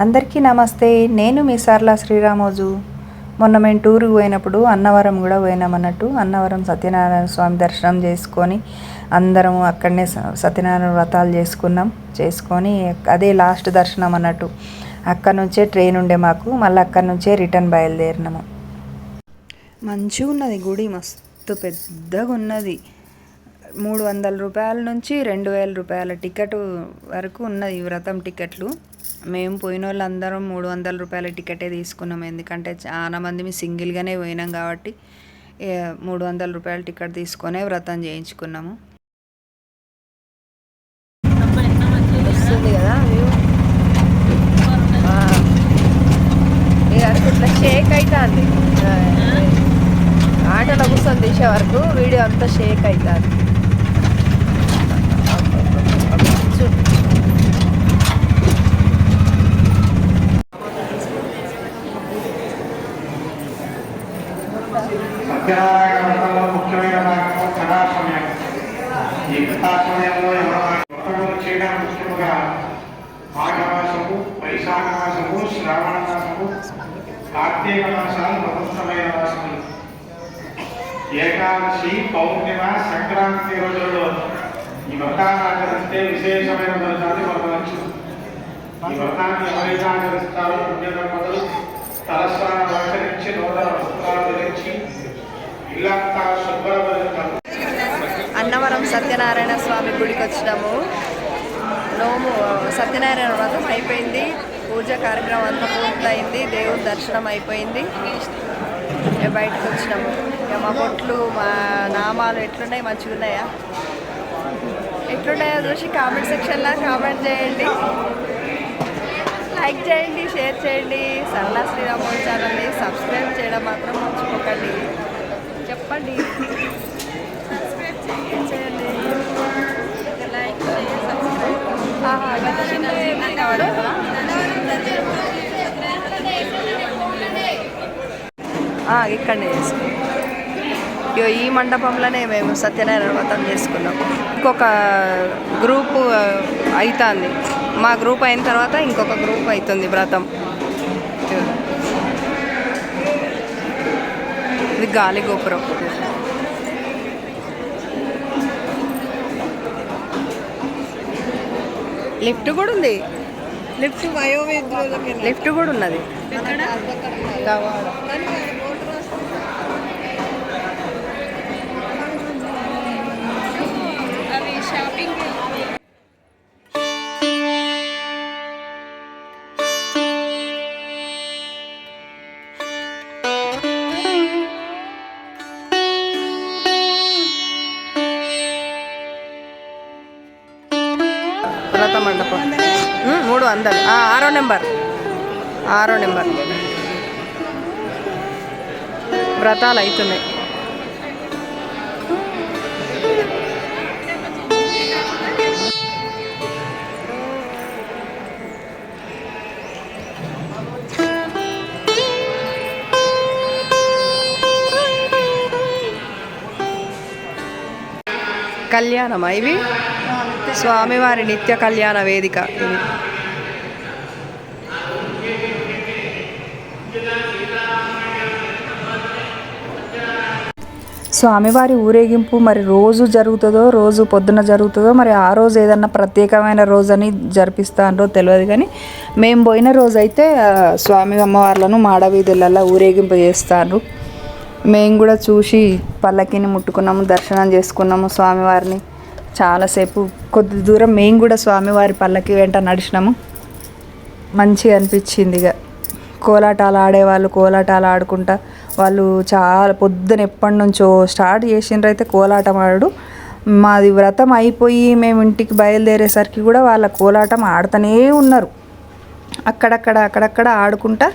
అందరికీ నమస్తే. నేను మీ సార్లా శ్రీరామోజు. మొన్న మేము టూర్కి పోయినప్పుడు అన్నవరం కూడా పోయినామన్నట్టు. అన్నవరం సత్యనారాయణ స్వామి దర్శనం చేసుకొని అందరం అక్కడనే సత్యనారాయణ వ్రతాలు చేసుకొని అదే లాస్ట్ దర్శనం అన్నట్టు. అక్కడ నుంచే ట్రైన్ ఉండే మాకు, మళ్ళీ అక్కడ నుంచే రిటర్న్ బయలుదేరినాము. మంచిగా ఉన్నది గుడి, మస్తు పెద్దగా ఉన్నది. 300 రూపాయల నుంచి 2000 రూపాయల టికెట్ వరకు ఉన్నది ఈ వ్రతం టికెట్లు. మేము పోయిన వాళ్ళందరం 300 రూపాయల టికెటే తీసుకున్నాం, ఎందుకంటే చాలా మంది సింగిల్గానే పోయినాం కాబట్టి 300 రూపాయల టికెట్ తీసుకొనే వ్రతం చేయించుకున్నాము. వస్తుంది కదా ఇట్లా షేక్ అవుతుంది, ఆటోలో కూర్చొని తీసే వరకు వీడియో అంతా షేక్ అవుతుంది. సత్యనారాయణ వ్రతంలో ముఖ్యమైన భాగము కథాసమయం. ఈ కథాసమయంలో వ్రతములు చేయడం ముఖ్యముగా మాఘమాసము, వైశాఖ మాసము, శ్రావణ మాసము, కార్తీక మాసాలు పవిత్రమైన మాసములు. ఏకాదశి, పౌర్ణిమ, సంక్రాంతి రోజుల్లో ఈ వ్రతాన్ని ఆచరిస్తే విశేషమైన ఫలితాన్ని పొందవచ్చు. ఈ వ్రతాన్ని ఎవరైనా ఆచరిస్తారో పుణ్యకర్మలు తలస్నానం ఆచరించి నూతన వస్త్రాలు ధరించి ఇల్లంతా శుభ్రపరుస్తారు. అన్నవరం సత్యనారాయణ స్వామి గుడికి వచ్చినాము. నోము సత్యనారాయణ వ్రతం అయిపోయింది, పూజ కార్యక్రమం అంతా పూర్తయింది, దేవుని దర్శనం అయిపోయింది. బయటకు వచ్చినాము. మా బొట్లు, మా నామాలు ఎట్లున్నాయి, మంచిగా ఉన్నాయా? ఎట్లున్నాయో చూసి కామెంట్ సెక్షన్లో కామెంట్ చేయండి, లైక్ చేయండి, షేర్ చేయండి. సరళా శ్రీరామోజు ఛానల్ని సబ్స్క్రైబ్ చేయడం మాత్రం మర్చిపోకండి. చెప్పండి, సబ్స్క్రైబ్ చేయండి, లైక్ ఇక్కడనే చేసుకున్నాం. ఈ మండపంలోనే మేము సత్యనారాయణ వ్రతం చేసుకున్నాం. ఇంకొక గ్రూపు అవుతుంది, మా గ్రూప్ అయిన తర్వాత ఇంకొక గ్రూప్ అవుతుంది వ్రతం. ఇది గాలి గోపురం. లిఫ్ట్ కూడా ఉంది, లిఫ్ట్ కూడా ఉన్నది. వ్రత మండపం 300, 6వ నెంబర్ వ్రతాలు అవుతున్నాయి. కళ్యాణమా ఇవి? స్వామివారి నిత్య కళ్యాణ వేదిక ఇది. స్వామివారి ఊరేగింపు మరి రోజు జరుగుతుందో, రోజు పొద్దున జరుగుతుందో, మరి ఆ రోజు ఏదన్నా ప్రత్యేకమైన రోజు అని జరిపిస్తారో తెలియదు. కానీ మేము పోయిన రోజు అయితే స్వామి అమ్మవార్లను మాడవీధులలో ఊరేగింపు చేస్తారు. మేము కూడా చూసి పల్లకిని ముట్టుకున్నాము, దర్శనం చేసుకున్నాము స్వామివారిని. చాలాసేపు కొద్ది దూరం మేము కూడా స్వామివారి పల్లకి వెంట నడిచినాము. మంచిగా అనిపించింది. ఇక కోలాటాలు ఆడేవాళ్ళు కోలాటాలు ఆడుకుంటా, వాళ్ళు చాలా పొద్దున ఎప్పటి నుంచో స్టార్ట్ చేసిండ్రైతే కోలాటం ఆడు. మాది వ్రతం అయిపోయి మేము ఇంటికి బయలుదేరేసరికి కూడా వాళ్ళ కోలాటం ఆడుతూనే ఉన్నారు. అక్కడక్కడ ఆడుకుంటా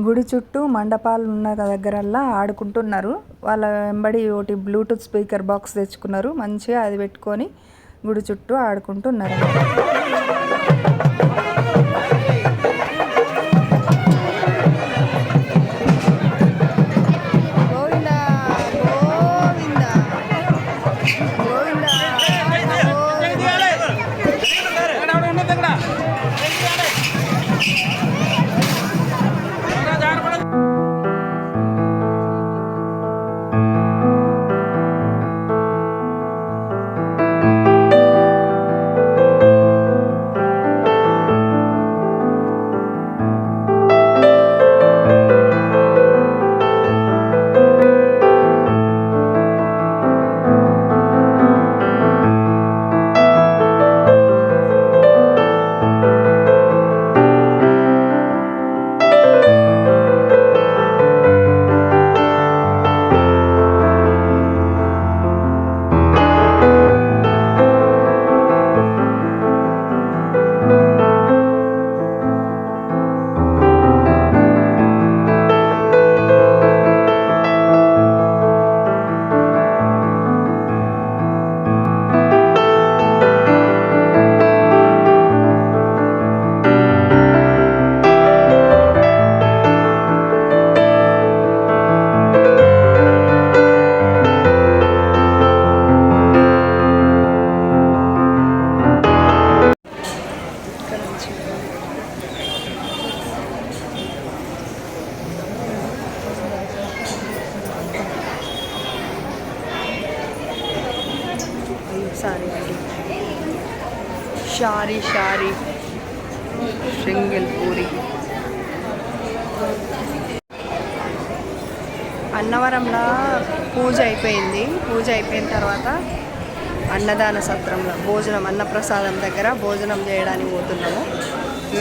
గుడి చుట్టూ మండపాలు ఉన్న దగ్గరల్లా ఆడుకుంటున్నారు. వాళ్ళ వెంబడి ఒకటి బ్లూటూత్ స్పీకర్ బాక్స్ తెచ్చుకున్నారు, మంచిగా అది పెట్టుకొని గుడి చుట్టూ ఆడుకుంటున్నారు. సారీ అండి, షారీ షారీ సింగిల్ పూరి. అన్నవరంలో పూజ అయిపోయింది. పూజ అయిపోయిన తర్వాత అన్నదాన సత్రంలో భోజనం, అన్నప్రసాదం దగ్గర భోజనం చేయడానికి పోతున్నాము.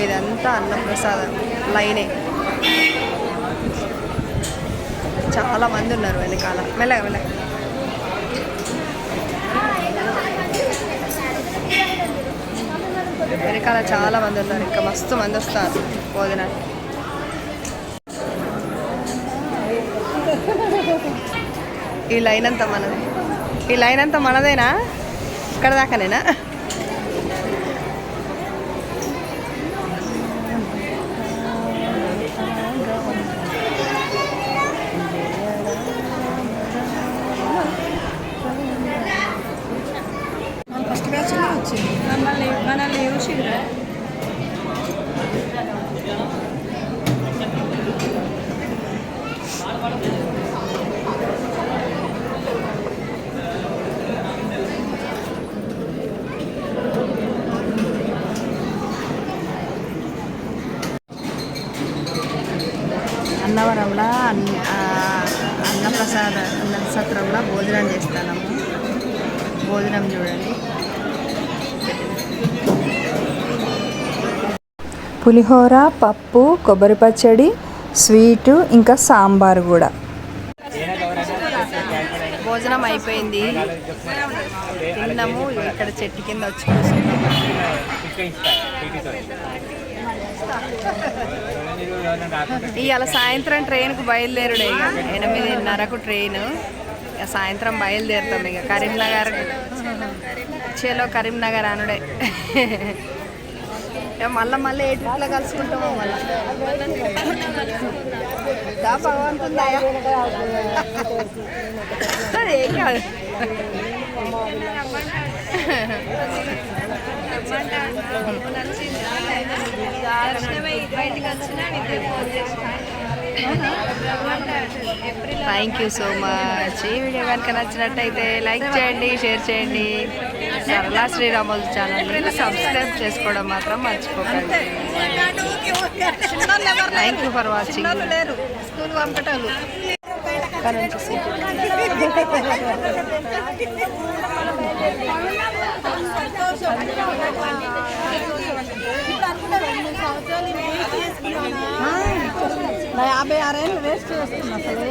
ఇదంతా అన్నప్రసాదం లైనే, చాలా మంది ఉన్నారు వెనకాల. మెల్లగా మెల్లగా. వెనకాల చాలా మంది ఉన్నారు, ఇంకా మస్తు మంది వస్తారు భోజనానికి. ఈ లైన్ అంతా మనది, ఈ లైన్ అంతా మనదేనా? ఇక్కడ దాకానేనా? ఫస్ట్ బ్యాచ్ వచ్చింది మనల్ని చూసిరా. అన్నవరంలో అన్నప్రసాద అన్న సత్రంలో భోజనం చేస్తాము. భోజనం చూడండి. పులిహోర, పప్పు, కొబ్బరి పచ్చడి, స్వీటు, ఇంకా సాంబార్ కూడా. భోజనం అయిపోయింది, తిన్నాము. ఇక్కడ చెట్టు కింద వచ్చి ఇవాళ సాయంత్రం ట్రైన్కు బయలుదేరుడే. ఇక 8:30కు ట్రైన్. ఇక సాయంత్రం బయలుదేరుతాం. ఇక కరీంనగర్ చేలో కరీంనగర్ అనుడే. మళ్ళీ ఏ ట్రిప్లో కలుసుకుంటామో మళ్ళీ. భగవంతుందా ఏం కాదు. Thank you so much. ఈ వీడియో కనుక నచ్చినట్టయితే లైక్ చేయండి, షేర్ చేయండి. సరళ శ్రీరాములు ఛానల్ని సబ్స్క్రైబ్ చేసుకోవడం మాత్రం మర్చిపోకండి. Thank you for watching. School పంపటాలు నా 56 ఏళ్ళు వేస్ట్ చేస్తున్నా అసలు.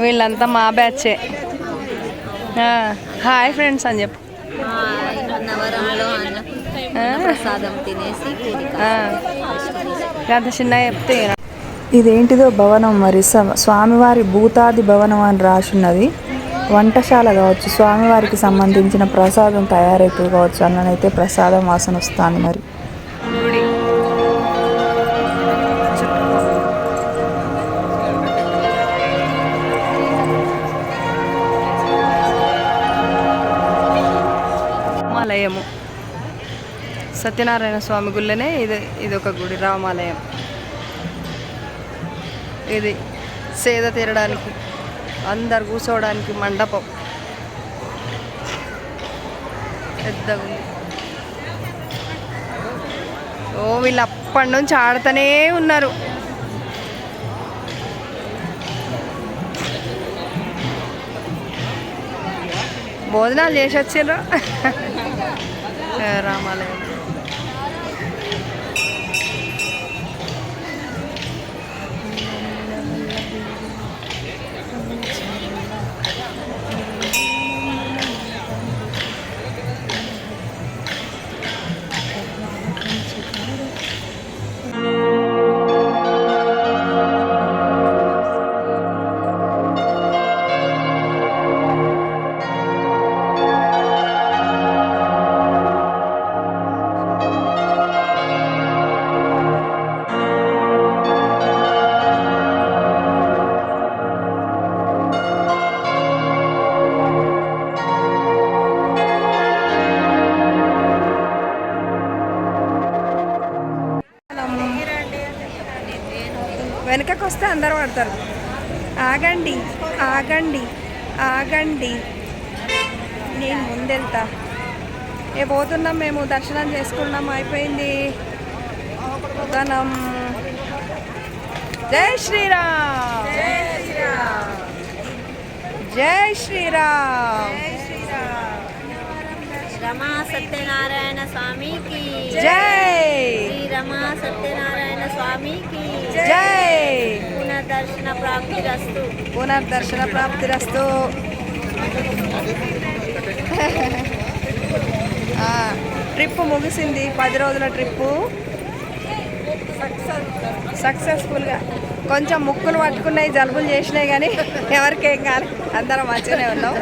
వీళ్ళంతా మా బ్యాచే. హాయ్ ఫ్రెండ్స్ అని చెప్పు. ప్రసాదం తినేసి అంత చిన్న చెప్తే. ఇదేంటిదో భవనం మరి, స్వామివారి భూతాది భవనం అని రాసున్నది. వంటశాల కావచ్చు, స్వామివారికి సంబంధించిన ప్రసాదం తయారైతుంది కావచ్చు. అన్ననైతే ప్రసాదం వాసన వస్తుంది మరి. రామాలయము, సత్యనారాయణ స్వామి గుళ్ళనే ఇది ఒక గుడి, రామాలయం. ఇది సేద తీరడానికి, అందరు కూర్చోవడానికి మండపం పెద్దగా ఉంది. ఓ వీళ్ళు అప్పటి నుంచి ఆడుతూనే ఉన్నారు. భోజనాలు చేసి వచ్చారు. రామాలయం. వెనకకు వస్తే అందరూ పడతారు. ఆగండి ఆగండి ఆగండి, నేను ముందెళ్తా. పోతున్నాం మేము, దర్శనం చేసుకున్నాం, అయిపోయింది. పోతాం. జై శ్రీరామ్, జై శ్రీరామ్, జై శ్రీరామ్. రమా సత్యనారాయణ స్వామికి జై, శ్రీ రమా సత్యనారాయణ స్వామికి జై. పునర్దర్శన ప్రాప్తిరస్తు, పునర్దర్శన ప్రాప్తిరస్తు. ట్రిప్ ముగిసింది, 10 రోజుల ట్రిప్పు సక్సెస్ఫుల్గా. కొంచెం ముక్కులు పట్టుకున్నాయి, జలుబులు చేసినాయి, కానీ ఎవరికేం కాదు, అందరం మంచిగానే ఉన్నాం.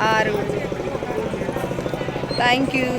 ఆరుగురు. Thank you.